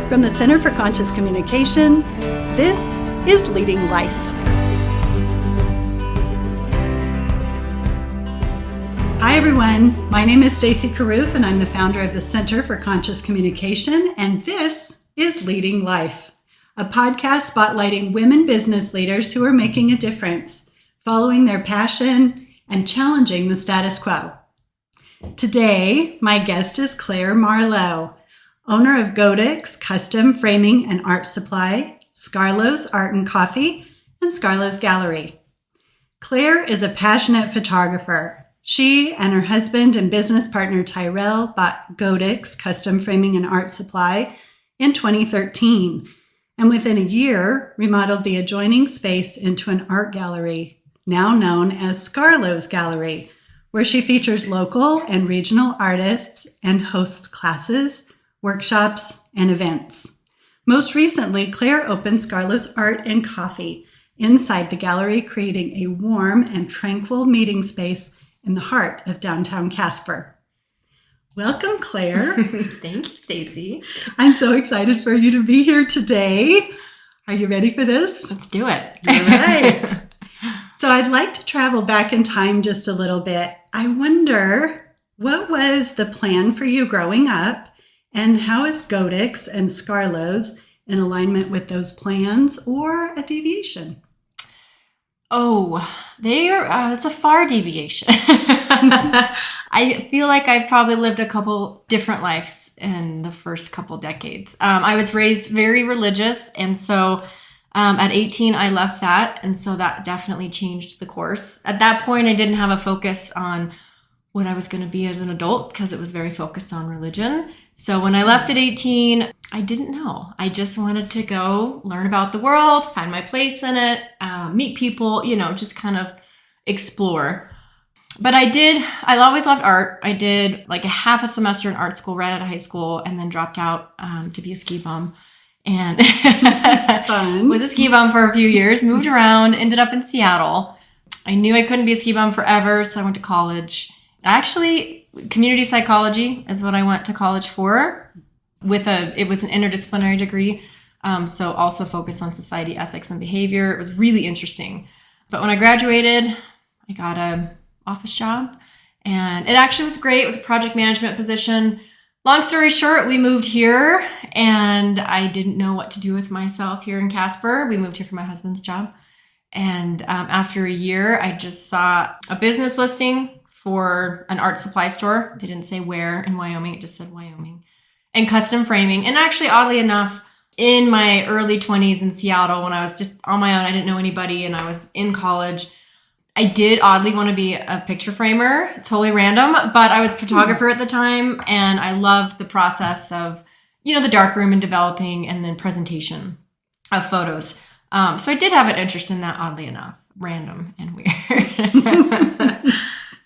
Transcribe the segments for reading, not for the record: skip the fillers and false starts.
From the Center for Conscious Communication, this is Leading Life. Hi everyone, my name is Stacy Caruth and I'm the founder of the Center for Conscious Communication, and this is Leading Life, a podcast spotlighting women business leaders who are making a difference, following their passion and challenging the status quo. Today, my guest is Claire Marlow, owner of Goedicke's Custom Framing and Art Supply, Scarlow's Art and Coffee, and Scarlow's Gallery. Claire is a passionate photographer. She and her husband and business partner Tyrell bought Goedicke's Custom Framing and Art Supply in 2013, and within a year remodeled the adjoining space into an art gallery, now known as Scarlow's Gallery, where she features local and regional artists and hosts classes, workshops, and events. Most recently, Claire opened Scarlow's Art and Coffee inside the gallery, creating a warm and tranquil meeting space in the heart of downtown Casper. Welcome, Claire. Thank you, Stacy. I'm so excited for you to be here today. Are you ready for this? Let's do it. All right. So I'd like to travel back in time just a little bit. I wonder, what was the plan for you growing up? And how is Goedicke's and Scarlow's in alignment with those plans or a deviation? Oh, it's a far deviation. I feel like I've probably lived a couple different lives in the first couple decades. I was raised very religious. And so at 18, I left that. And so that definitely changed the course. At that point, I didn't have a focus on what I was going to be as an adult because it was very focused on religion. So when I left at 18, I didn't know. I just wanted to go learn about the world, find my place in it, meet people, just kind of explore. But I always loved art. I did like a half a semester in art school right out of high school and then dropped out to be a ski bum. And Fun. Was a ski bum for a few years, moved around, ended up in Seattle. I knew I couldn't be a ski bum forever, so I went to college. Actually, community psychology is what I went to college for. It was an interdisciplinary degree, so also focused on society, ethics, and behavior. It was really interesting. But when I graduated, I got an office job, and it actually was great. It was a project management position. Long story short, we moved here, and I didn't know what to do with myself here in Casper. We moved here for my husband's job. And after a year, I just saw a business listing for an art supply store. They didn't say where in Wyoming. It just said Wyoming. And custom framing. And actually, oddly enough, in my early 20s in Seattle, when I was just on my own, I didn't know anybody, and I was in college, I did oddly want to be a picture framer. It's totally random, but I was a photographer at the time, and I loved the process of, the darkroom and developing and then presentation of photos. So I did have an interest in that, oddly enough. Random and weird.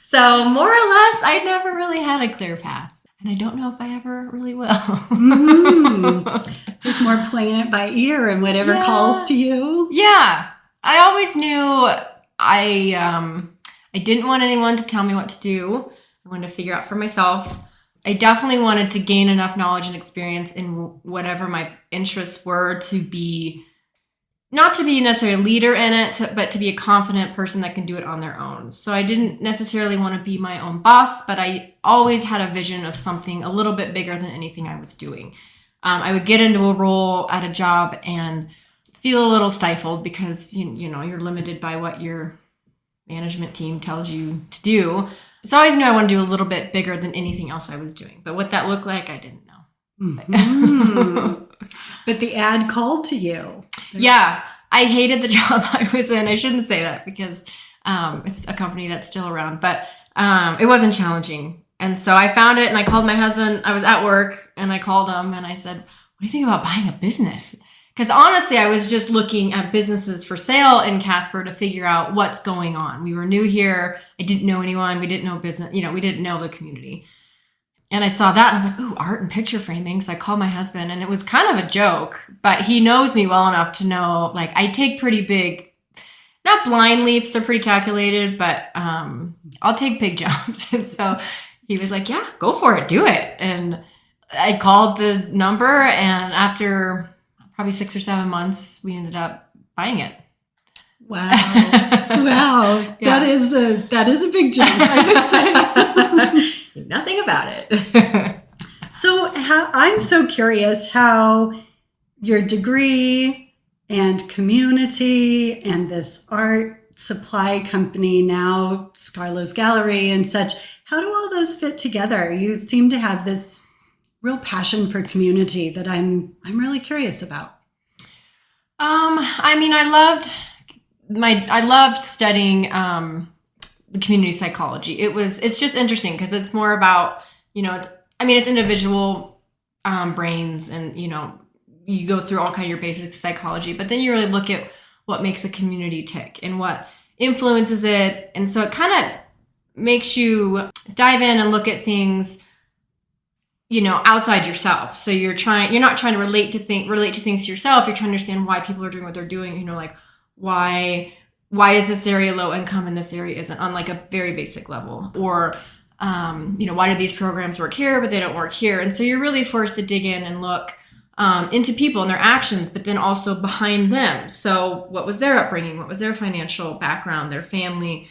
So more or less, I never really had a clear path. And I don't know if I ever really will. Just more playing it by ear and whatever calls to you. Yeah. I always knew I didn't want anyone to tell me what to do. I wanted to figure out for myself. I definitely wanted to gain enough knowledge and experience in whatever my interests were to be, not to be necessarily a leader in it, but to be a confident person that can do it on their own. So I didn't necessarily want to be my own boss, but I always had a vision of something a little bit bigger than anything I was doing. I would get into a role at a job and feel a little stifled because, you're limited by what your management team tells you to do. So I always knew I wanted to do a little bit bigger than anything else I was doing. But what that looked like, I didn't know. Mm-hmm. But the ad called to you. Yeah, I hated the job I was in. I shouldn't say that because it's a company that's still around, but it wasn't challenging. And so I found it and I called my husband. I was at work and I called him and I said, what do you think about buying a business? Because honestly, I was just looking at businesses for sale in Casper to figure out what's going on. We were new here. I didn't know anyone. We didn't know business. We didn't know the community. And I saw that and I was like, ooh, art and picture framing. So I called my husband and it was kind of a joke, but he knows me well enough to know, like, I take pretty big, not blind leaps. They're pretty calculated, but I'll take big jumps. And so he was like, yeah, go for it. Do it. And I called the number, and after probably 6 or 7 months, we ended up buying it. Wow. Wow. Yeah. That is a big jump, I would say. Nothing about it. So I'm so curious how your degree and community and this art supply company, now Scarlow's Gallery and such, how do all those fit together? You seem to have this real passion for community that I'm really curious about. I mean, I loved studying the community psychology. It's just interesting because it's more about, it's individual brains, and you go through all kind of your basic psychology, but then you really look at what makes a community tick and what influences it. And so it kind of makes you dive in and look at things, outside yourself. So you're not trying to relate to things to yourself. You're trying to understand why people are doing what they're doing. Like why is this area low income and this area isn't, on like a very basic level, or why do these programs work here but they don't work here? And so you're really forced to dig in and look into people and their actions, but then also behind them. So what was their upbringing? What was their financial background, their family?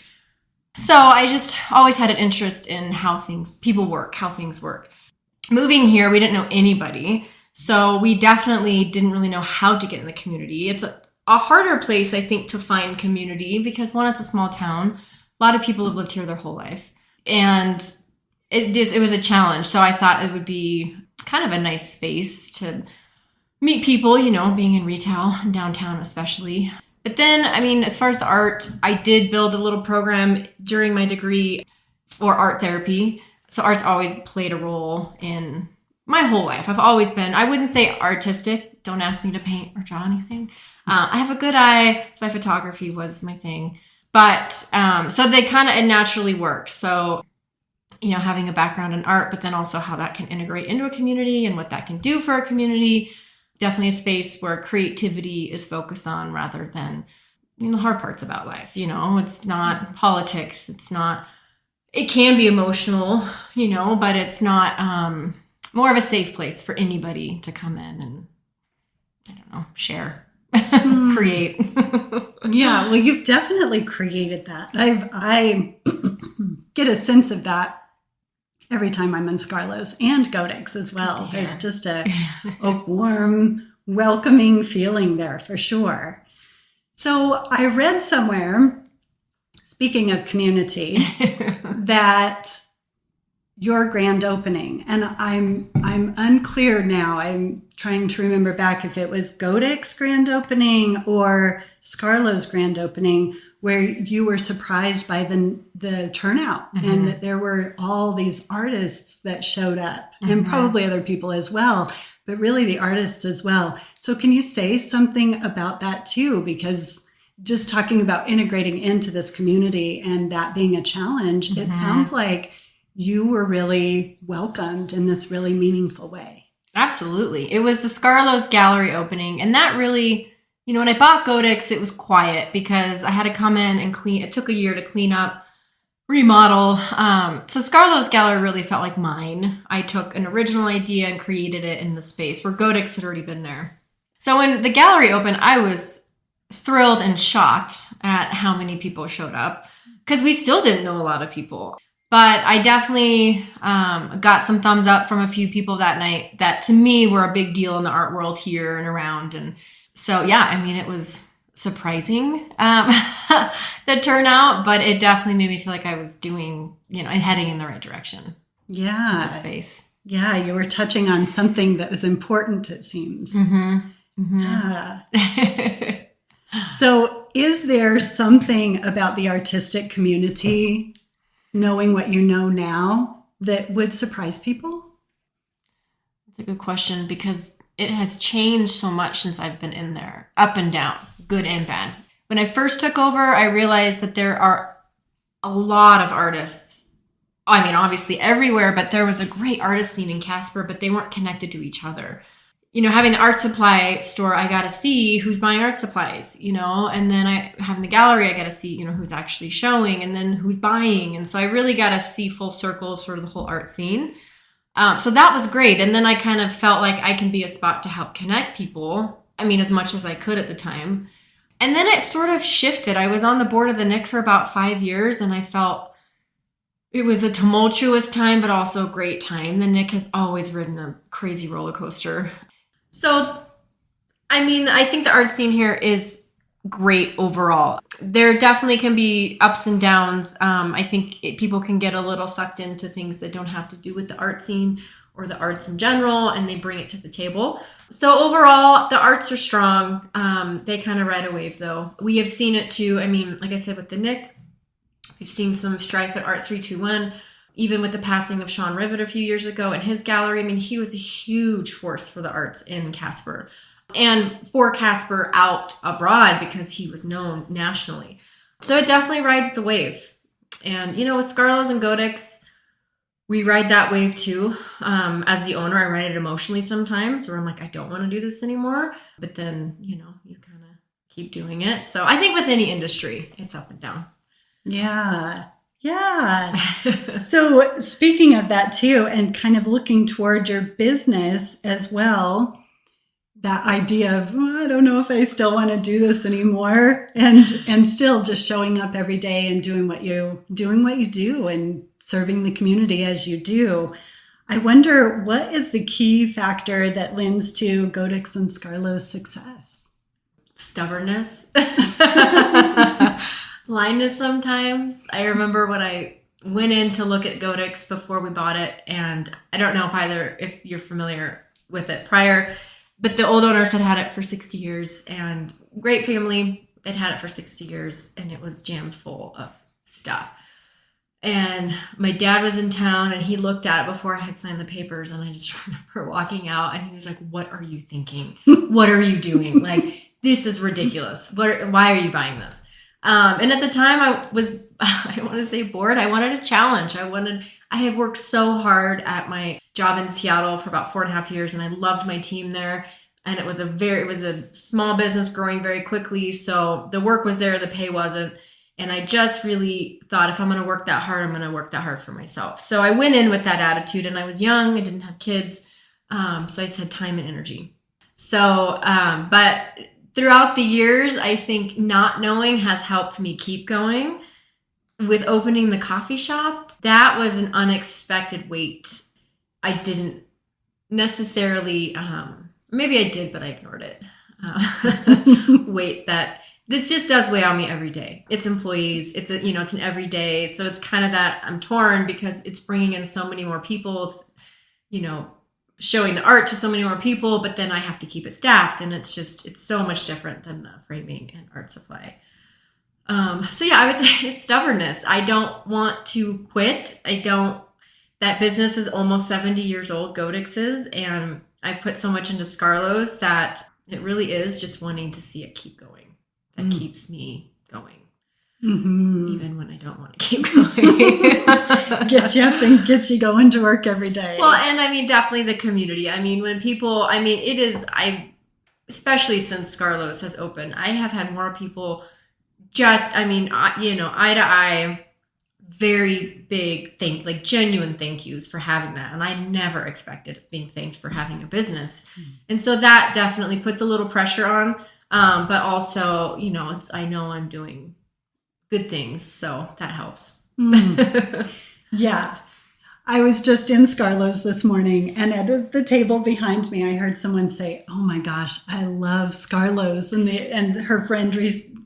So I just always had an interest in how things work. Moving here, we didn't know anybody. So we definitely didn't really know how to get in the community. It's a harder place, I think, to find community because, one, it's a small town. A lot of people have lived here their whole life. And it was a challenge. So I thought it would be kind of a nice space to meet people, being in retail, downtown especially. But then, as far as the art, I did build a little program during my degree for art therapy. So art's always played a role in my whole life. I've always been, I wouldn't say artistic. Don't ask me to paint or draw anything. I have a good eye. So my photography was my thing. But so they kind of naturally worked. So, having a background in art, but then also how that can integrate into a community and what that can do for a community. Definitely a space where creativity is focused on rather than the hard parts about life. It's not politics. It can be emotional, but it's not more of a safe place for anybody to come in and, share, create. Yeah, well, you've definitely created that. I get a sense of that every time I'm in Scarlow's and Goedicke's as well. There's just a warm, welcoming feeling there for sure. So I read somewhere, speaking of community, that your grand opening, and I'm unclear now. I'm trying to remember back if it was Goedicke's grand opening or Scarlow's grand opening, where you were surprised by the turnout, mm-hmm. and that there were all these artists that showed up, mm-hmm. and probably other people as well, but really the artists as well. So can you say something about that too? Because just talking about integrating into this community and that being a challenge, mm-hmm. it sounds like you were really welcomed in this really meaningful way. Absolutely. It was the Scarlow's Gallery opening, and that really... when I bought Goedicke's, it was quiet because I had to come in and clean. It took a year to clean up, remodel. So Scarlow's Gallery really felt like mine. I took an original idea and created it in the space where Goedicke's had already been there. So when the gallery opened, I was thrilled and shocked at how many people showed up because we still didn't know a lot of people. But I definitely got some thumbs up from a few people that night that to me were a big deal in the art world here and around. And so, yeah, it was surprising, the turnout, but it definitely made me feel like I was doing, heading in the right direction. Yeah. The space. Yeah. You were touching on something that was important, it seems. Mm-hmm. Mm-hmm. Yeah. So is there something about the artistic community, knowing what you know now, that would surprise people? That's a good question because it has changed so much since I've been in there, up and down, good and bad. When I first took over, I realized that there are a lot of artists. Obviously everywhere, but there was a great artist scene in Casper, but they weren't connected to each other. Having the art supply store, I got to see who's buying art supplies, and then having the gallery, I got to see, who's actually showing and then who's buying. And so I really got to see full circle sort of the whole art scene. So that was great. And then I kind of felt like I can be a spot to help connect people. I mean, as much as I could at the time. And then it sort of shifted. I was on the board of the NIC for about 5 years, and I felt it was a tumultuous time, but also a great time. The NIC has always ridden a crazy roller coaster. So, I mean, I think the art scene here is great overall. There definitely can be ups and downs. I think people can get a little sucked into things that don't have to do with the art scene or the arts in general, and they bring it to the table. So overall, the arts are strong. They kind of ride a wave, though. We have seen it too. I mean, like I said, with the NIC, we've seen some strife at Art 321. Even with the passing of Sean Rivet a few years ago and his gallery, I mean, he was a huge force for the arts in Casper. And for Casper out abroad because he was known nationally. So it definitely rides the wave. And, you know, with Scarlows and Goedickes, we ride that wave too. As the owner, I ride it emotionally sometimes where I'm like, I don't want to do this anymore. But then, you know, you kind of keep doing it. So I think with any industry, it's up and down. Yeah. Yeah. So speaking of that too, and kind of looking toward your business as well, that idea of, I don't know if I still want to do this anymore, and still just showing up every day and doing what you do and serving the community as you do. I wonder, what is the key factor that lends to Goedicke's and Scarlow's success? Stubbornness. Blindness sometimes. I remember when I went in to look at Goedicke's before we bought it, and I don't know if you're familiar with it prior, but the old owners had it for 60 years, and great family. They'd had it for 60 years, and it was jammed full of stuff. And my dad was in town, and he looked at it before I had signed the papers, and I just remember walking out, and he was like, "What are you thinking? What are you doing? Like, this is ridiculous. Why are you buying this?" And at the time I want to say bored. I wanted a challenge. I had worked so hard at my job in Seattle for about 4.5 years, and I loved my team there. And it was a small business growing very quickly. So the work was there, the pay wasn't. And I just really thought, if I'm going to work that hard, I'm going to work that hard for myself. So I went in with that attitude, and I was young. I didn't have kids. So I just had time and energy. So, but throughout the years, I think not knowing has helped me keep going. With opening the coffee shop, that was an unexpected weight. I didn't necessarily, maybe I did, but I ignored it. Weight that just does weigh on me every day. It's employees, it's an everyday. So it's kind of that I'm torn because it's bringing in so many more people. It's, showing the art to so many more people, but then I have to keep it staffed, and it's so much different than the framing and art supply. So yeah, I would say it's stubbornness. I don't want to quit. That business is almost 70 years old, Goedicke's is, and I put so much into Scarlow's that it really is just wanting to see it keep going. That keeps me going. Mm-hmm. Even when I don't want to keep going. Get you up and get you going to work every day. Well, and I mean, definitely the community. I mean, especially since Scarlow's has opened, I have had more people eye to eye, very big genuine thank yous for having that. And I never expected being thanked for having a business. Mm-hmm. And so that definitely puts a little pressure on. But also, I know I'm doing good things, so that helps. Yeah. I was just in Scarlow's this morning, and at the table behind me, I heard someone say, "Oh my gosh, I love Scarlow's," and her friend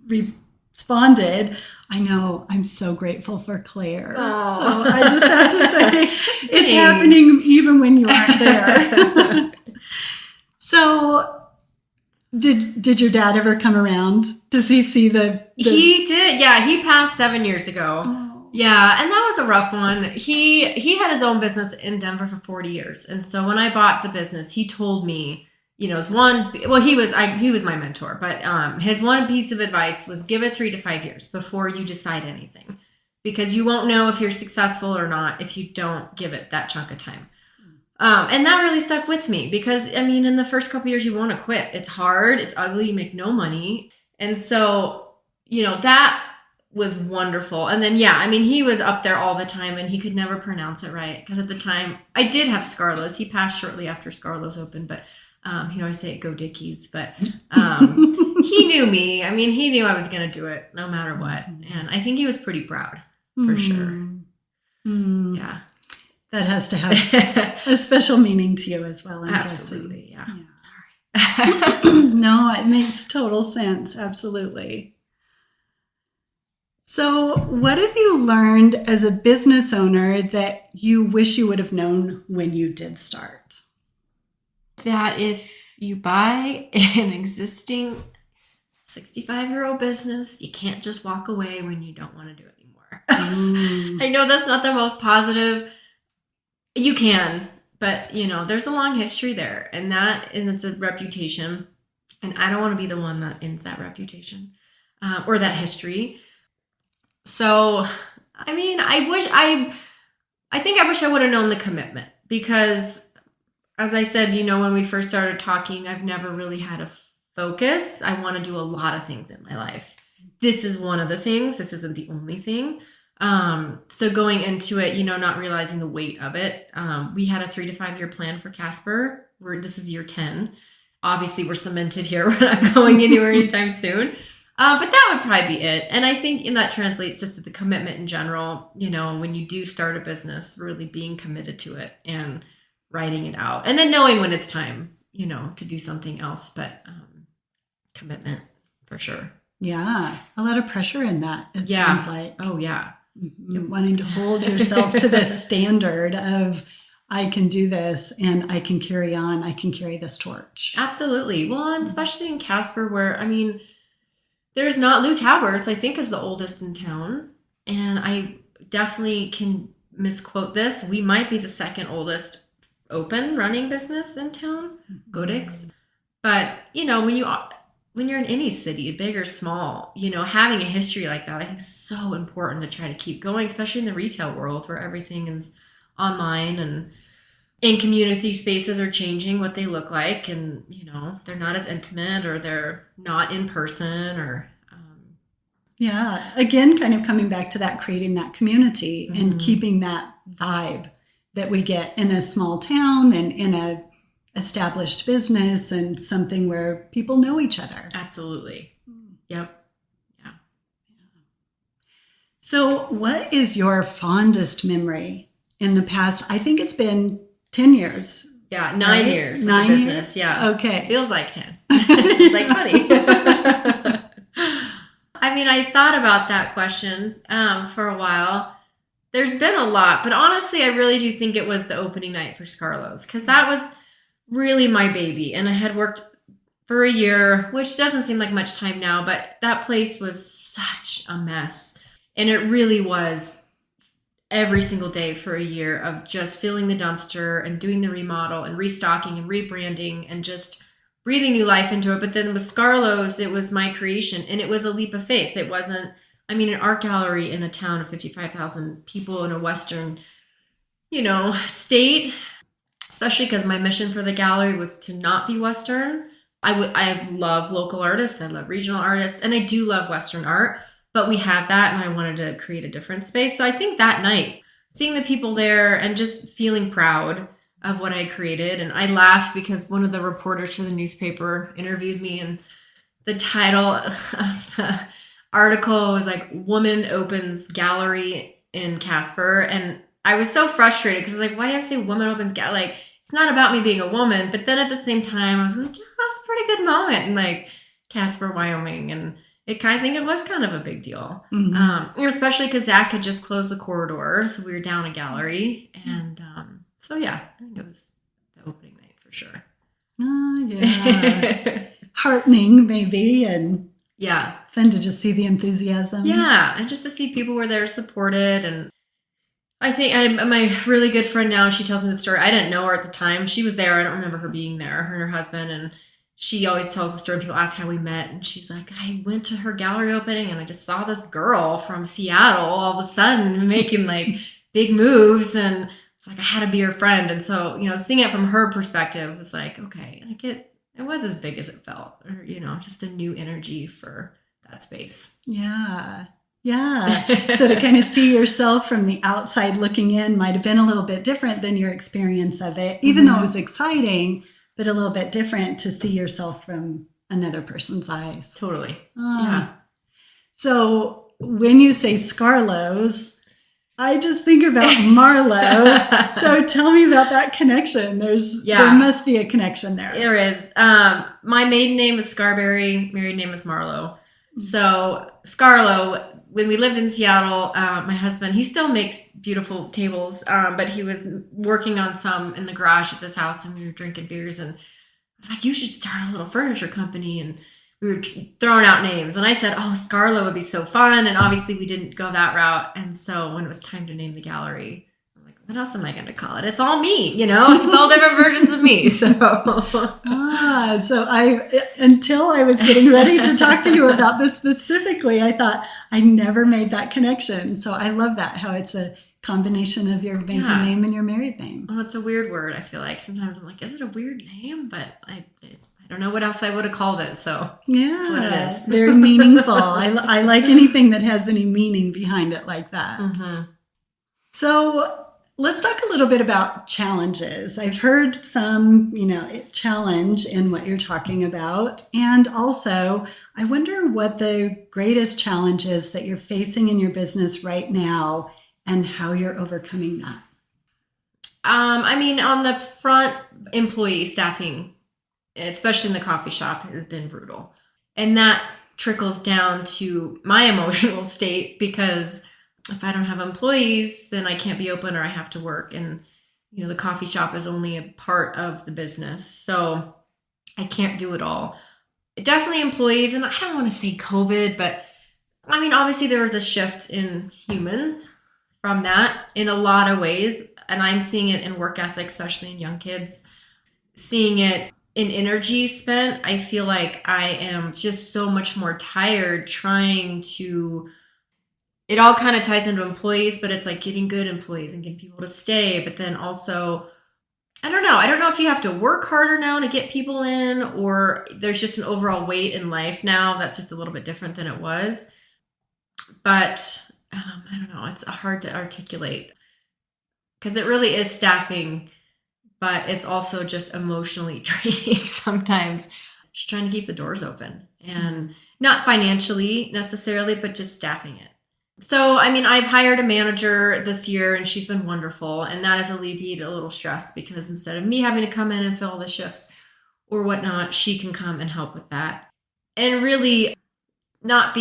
responded, "I know, I'm so grateful for Claire." Aww. So I just have to say, it's happening even when you aren't there. So Did your dad ever come around? Does he see the... He did. Yeah, he passed 7 years ago. Oh. Yeah, and that was a rough one. He had his own business in Denver for 40 years. And so when I bought the business, he told me, he was my mentor, but his one piece of advice was give it 3 to 5 years before you decide anything, because you won't know if you're successful or not if you don't give it that chunk of time. And that really stuck with me because, in the first couple of years, you want to quit. It's hard. It's ugly. You make no money. And so, that was wonderful. And then, yeah, I mean, he was up there all the time and he could never pronounce it right. Because at the time, I did have Scarlow's. He passed shortly after Scarlow's opened, but he always say Goedicke's. But he knew me. I mean, he knew I was going to do it no matter what. And I think he was pretty proud, for sure. Yeah. That has to have a special meaning to you as well. I'm Absolutely, guessing. Yeah. Sorry. No, it makes total sense. Absolutely. So what have you learned as a business owner that you wish you would have known when you did start? That if you buy an existing 65-year-old business, you can't just walk away when you don't want to do it anymore. I know that's not the most positive. You can, but there's a long history there, and it's a reputation, and I don't want to be the one that ends that reputation or that history. So, I mean, I wish I would have known the commitment, because as I said, when we first started talking, I've never really had a focus. I want to do a lot of things in my life. This is one of the things. This isn't the only thing. So going into it, not realizing the weight of it. We had a 3 to 5 year plan for Casper. This is year 10. Obviously, we're cemented here. We're not going anywhere anytime soon. But that would probably be it. And I think that translates just to the commitment in general. When you do start a business, really being committed to it and writing it out. And then knowing when it's time, to do something else. But commitment, for sure. Yeah. A lot of pressure in that, it sounds like. Oh, yeah. Mm-hmm. Wanting to hold yourself to this standard of, I can do this and I can carry on. I can carry this torch. Absolutely. Well, and especially in Casper, where, there's not Lou Talbert's, I think, is the oldest in town. And I definitely can misquote this. We might be the second oldest open running business in town, Goedicke. But, when you're in any city, big or small, having a history like that, I think is so important to try to keep going, especially in the retail world where everything is online and in community spaces are changing what they look like, and they're not as intimate, or they're not in person, or again, kind of coming back to that, creating that community and keeping that vibe that we get in a small town and in a established business, and something where people know each other. Absolutely. Yep. Yeah. So what is your fondest memory in the past? I think it's been 10 years. Yeah, 9 years with 9 the business. years? Yeah. Okay. Feels like 10. It's like 20. I thought about that question for a while. There's been a lot, but honestly, I really do think it was the opening night for Scarlow's, because that was really my baby. And I had worked for a year, which doesn't seem like much time now, but that place was such a mess. And it really was every single day for a year of just filling the dumpster and doing the remodel and restocking and rebranding and just breathing new life into it. But then with Scarlow's, it was my creation, and it was a leap of faith. It wasn't, an art gallery in a town of 55,000 people in a Western, state, especially because my mission for the gallery was to not be Western. I love local artists. I love regional artists, and I do love Western art, but we have that, and I wanted to create a different space. So I think that night, seeing the people there and just feeling proud of what I created. And I laughed because one of the reporters for the newspaper interviewed me, and the title of the article was like, "Woman Opens Gallery in Casper." And I was so frustrated because I was like, why do you have to say woman opens gallery? Like, it's not about me being a woman. But then at the same time, I was like, yeah, that's a pretty good moment in like Casper, Wyoming. And I think it was kind of a big deal. Especially because Zach had just closed the corridor. So we were down a gallery. And so, yeah, I think it was the opening night for sure. Oh, yeah. Heartening, maybe. And yeah, fun to just see the enthusiasm. Yeah. And just to see people were there supported. And I think my really good friend now, she tells me the story. I didn't know her at the time. She was there. I don't remember her being there, her and her husband. And she always tells the story. People ask how we met. And she's like, I went to her gallery opening and I just saw this girl from Seattle all of a sudden making like big moves. And it's like, I had to be her friend. And so, seeing it from her perspective was like, okay, like it was as big as it felt, or, just a new energy for that space. Yeah. Yeah. So to kind of see yourself from the outside looking in might have been a little bit different than your experience of it, even though it was exciting, but a little bit different to see yourself from another person's eyes. Totally. Yeah. So when you say Scarlow's, I just think about Marlow. So tell me about that connection. There must be a connection there. There is. My maiden name is Scarberry. Married name is Marlow. So Scarlow, when we lived in Seattle, my husband, he still makes beautiful tables, but he was working on some in the garage at this house, and we were drinking beers, and I was like, you should start a little furniture company. And we were throwing out names, and I said, oh, Scarlow would be so fun. And obviously we didn't go that route. And so when it was time to name the gallery, I'm like, what else am I going to call it? It's all me, it's all different versions of me. So until I was getting ready to talk to you about this specifically, I thought I never made that connection. So I love that, how it's a combination of your maiden name and your married name. Well, it's a weird word. I feel like sometimes I'm like, is it a weird name? But I don't know what else I would have called it. So that's what it is. Very meaningful. I like anything that has any meaning behind it like that. Mm-hmm. So let's talk a little bit about challenges. I've heard some, challenge in what you're talking about. And also, I wonder what the greatest challenge is that you're facing in your business right now and how you're overcoming that. On the front, employee staffing, especially in the coffee shop, has been brutal. And that trickles down to my emotional state, because if I don't have employees, then I can't be open or I have to work. And, the coffee shop is only a part of the business. So I can't do it all. Definitely employees. And I don't want to say COVID, but obviously there was a shift in humans from that in a lot of ways. And I'm seeing it in work ethic, especially in young kids, seeing it in energy spent. I feel like I am just so much more tired trying to, it all kind of ties into employees, but it's like getting good employees and getting people to stay. But then also, I don't know if you have to work harder now to get people in, or there's just an overall weight in life now that's just a little bit different than it was. But I don't know, it's hard to articulate, because it really is staffing, but it's also just emotionally draining sometimes. Just trying to keep the doors open, and not financially necessarily, but just staffing it. So, I've hired a manager this year, and she's been wonderful. And that has alleviated a little stress, because instead of me having to come in and fill the shifts or whatnot, she can come and help with that. And really not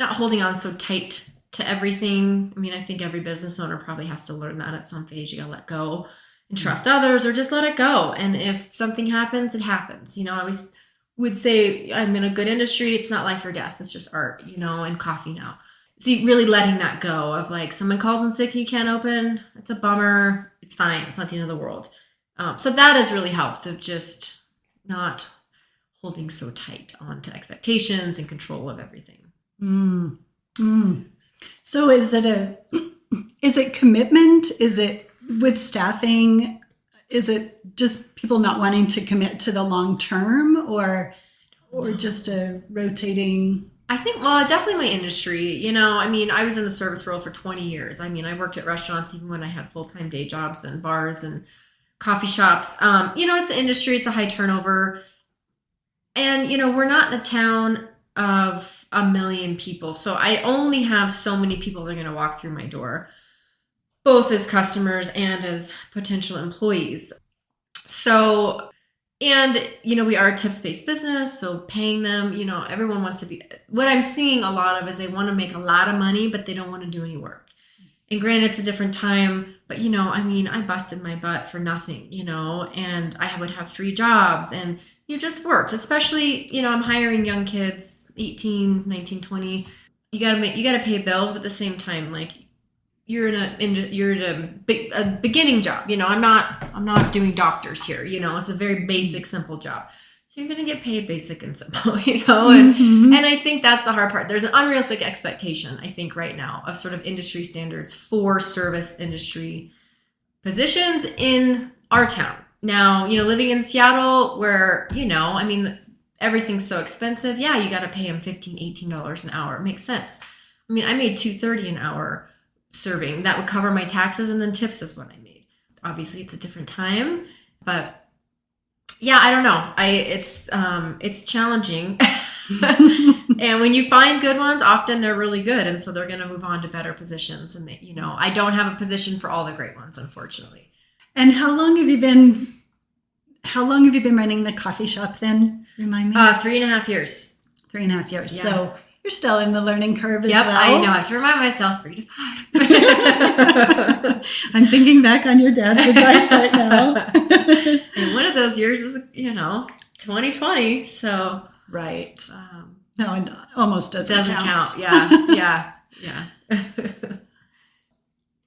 holding on so tight to everything. I think every business owner probably has to learn that at some phase. You gotta let go and trust others, or just let it go. And if something happens, it happens. I always would say I'm in a good industry. It's not life or death. It's just art, and coffee now. So really letting that go of like, someone calls in sick and you can't open. It's a bummer. It's fine. It's not the end of the world. So that has really helped, of just not holding so tight onto expectations and control of everything. So is it commitment? Is it with staffing? Is it just people not wanting to commit to the long term, or just a rotating? I think, definitely my industry. I was in the service world for 20 years. I worked at restaurants even when I had full-time day jobs, and bars and coffee shops. It's the industry. It's a high turnover. And, we're not in a town of 1 million people. So I only have so many people that are going to walk through my door, both as customers and as potential employees. So, and, we are a tips-based business, so paying them, everyone wants to be, what I'm seeing a lot of is they want to make a lot of money, but they don't want to do any work. And granted, it's a different time, but, I busted my butt for nothing, and I would have 3 jobs, and you just worked, especially, I'm hiring young kids, 18, 19, 20. You got to pay bills, but at the same time, like, you're in a beginning job. I'm not doing doctors here. It's a very basic, simple job. So you're going to get paid basic and simple, and I think that's the hard part. There's an unrealistic expectation, I think, right now of sort of industry standards for service industry positions in our town. Now, living in Seattle where, everything's so expensive. Yeah, you got to pay them $15, $18 an hour. It makes sense. I mean, I made $2.30 an hour serving. That would cover my taxes, and then tips is what I made. Obviously, it's a different time, but yeah, I don't know. It's challenging. And when you find good ones, often they're really good, and so they're going to move on to better positions. And I don't have a position for all the great ones, unfortunately. And how long have you been running the coffee shop then? Remind me. 3.5 years. 3.5 years. Yeah. So you're still in the learning curve as Yep, well. I know. I have to remind myself 3 to 5. I'm thinking back on your dad's advice right now. And one of those years was, 2020. So right. No, it almost doesn't count. Yeah.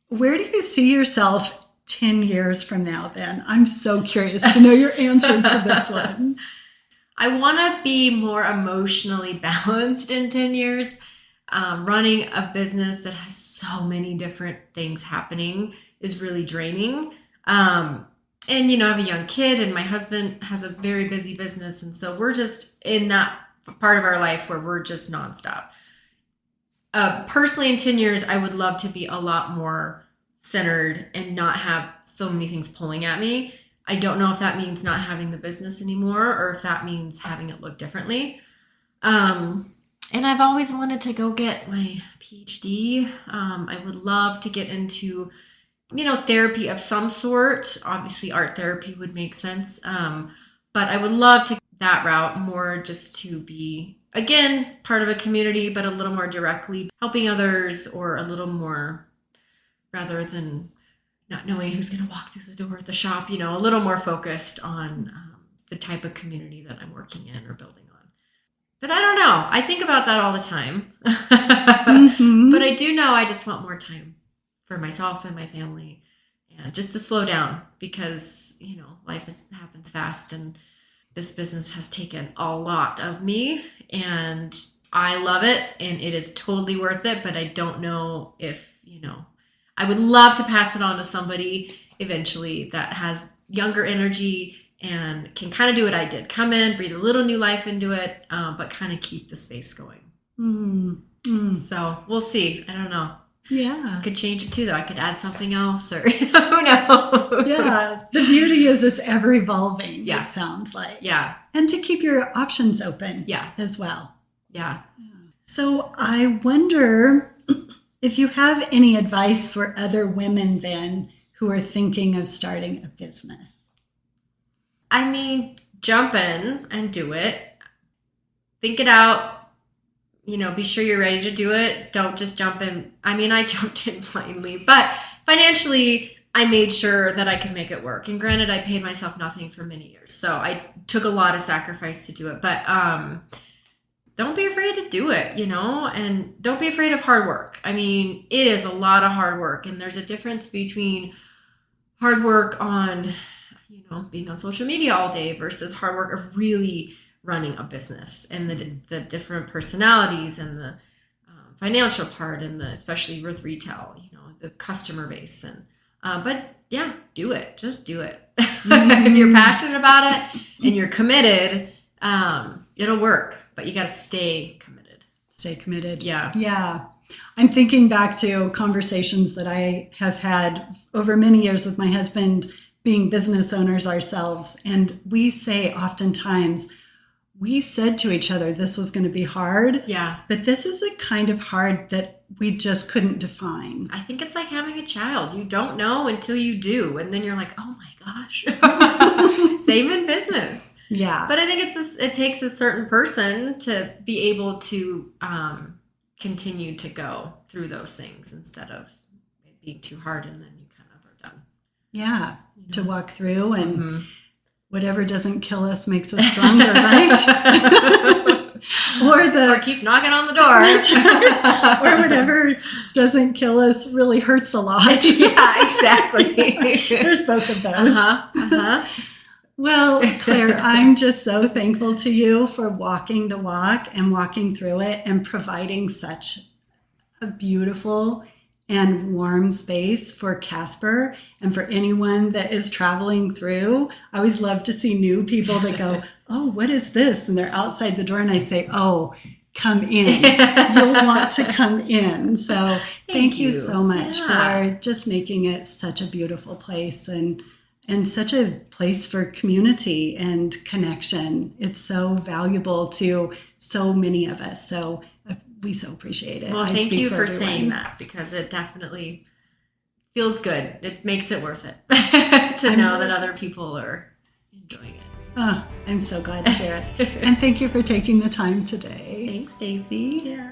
Where do you see yourself 10 years from now then? I'm so curious to know your answer to this one. I want to be more emotionally balanced in 10 years. Running a business that has so many different things happening is really draining. And, I have a young kid, and my husband has a very busy business. And so we're just in that part of our life where we're just nonstop. Personally, in 10 years, I would love to be a lot more centered and not have so many things pulling at me. I don't know if that means not having the business anymore, or if that means having it look differently. And I've always wanted to go get my PhD. I would love to get into, therapy of some sort. Obviously, art therapy would make sense. But I would love to that route more, just to be, again, part of a community, but a little more directly helping others, or a little more, rather than not knowing who's going to walk through the door at the shop, a little more focused on the type of community that I'm working in or building on. But I don't know. I think about that all the time. Mm-hmm. But I do know I just want more time for myself and my family, and just to slow down, because, life happens fast, and this business has taken a lot of me, and I love it, and it is totally worth it. But I don't know if, I would love to pass it on to somebody eventually that has younger energy and can kind of do what I did. Come in, breathe a little new life into it, but kind of keep the space going. Mm-hmm. So we'll see. I don't know. Yeah. I could change it too, though. I could add something else, or who knows? Yeah. The beauty is it's ever evolving, Yeah. it sounds like. Yeah. And to keep your options open Yeah. as well. Yeah. So I wonder if you have any advice for other women then who are thinking of starting a business. I mean, jump in and do it. Think it out. Be sure you're ready to do it. Don't just jump in. I mean, I jumped in blindly, but financially, I made sure that I could make it work. And granted, I paid myself nothing for many years, so I took a lot of sacrifice to do it. But don't be afraid to do it, and don't be afraid of hard work. I mean, it is a lot of hard work, and there's a difference between hard work on, being on social media all day versus hard work of really running a business, and the different personalities, and the financial part, and especially with retail, the customer base. And but yeah, do it. Just do it. Mm-hmm. If you're passionate about it and you're committed, it'll work. But you got to stay committed. Stay committed. Yeah. Yeah. I'm thinking back to conversations that I have had over many years with my husband, being business owners ourselves. And we say oftentimes, we said to each other, this was going to be hard. Yeah. But this is a kind of hard that we just couldn't define. I think it's like having a child. You don't know until you do. And then you're like, oh my gosh. Same in business. Yeah. But I think it takes a certain person to be able to continue to go through those things, instead of it being too hard and then you kind of are done. Yeah. To walk through, and whatever doesn't kill us makes us stronger, right? Or keeps knocking on the door. Or whatever doesn't kill us really hurts a lot. Yeah, exactly. There's both of those. Well, Claire, I'm just so thankful to you for walking the walk and walking through it and providing such a beautiful and warm space for Casper and for anyone that is traveling through. I always love to see new people that go, oh, what is this? And they're outside the door and I say, oh, come in. You'll want to come in. So thank you so much for just making it such a beautiful place and such a place for community and connection. It's so valuable to so many of us. So we so appreciate it. Well, thank you for saying that, because it definitely feels good. It makes it worth it to know that other people are enjoying it. Oh, I'm so glad to hear it. And thank you for taking the time today. Thanks, Stacy. Yeah.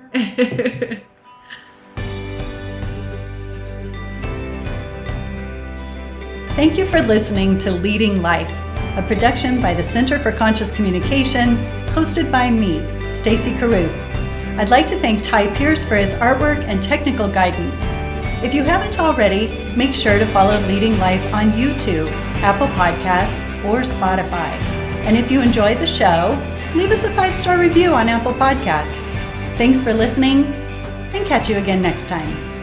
Thank you for listening to Leading Life, a production by the Center for Conscious Communication, hosted by me, Stacy Carruth. I'd like to thank Ty Pierce for his artwork and technical guidance. If you haven't already, make sure to follow Leading Life on YouTube, Apple Podcasts, or Spotify. And if you enjoy the show, leave us a 5-star review on Apple Podcasts. Thanks for listening, and catch you again next time.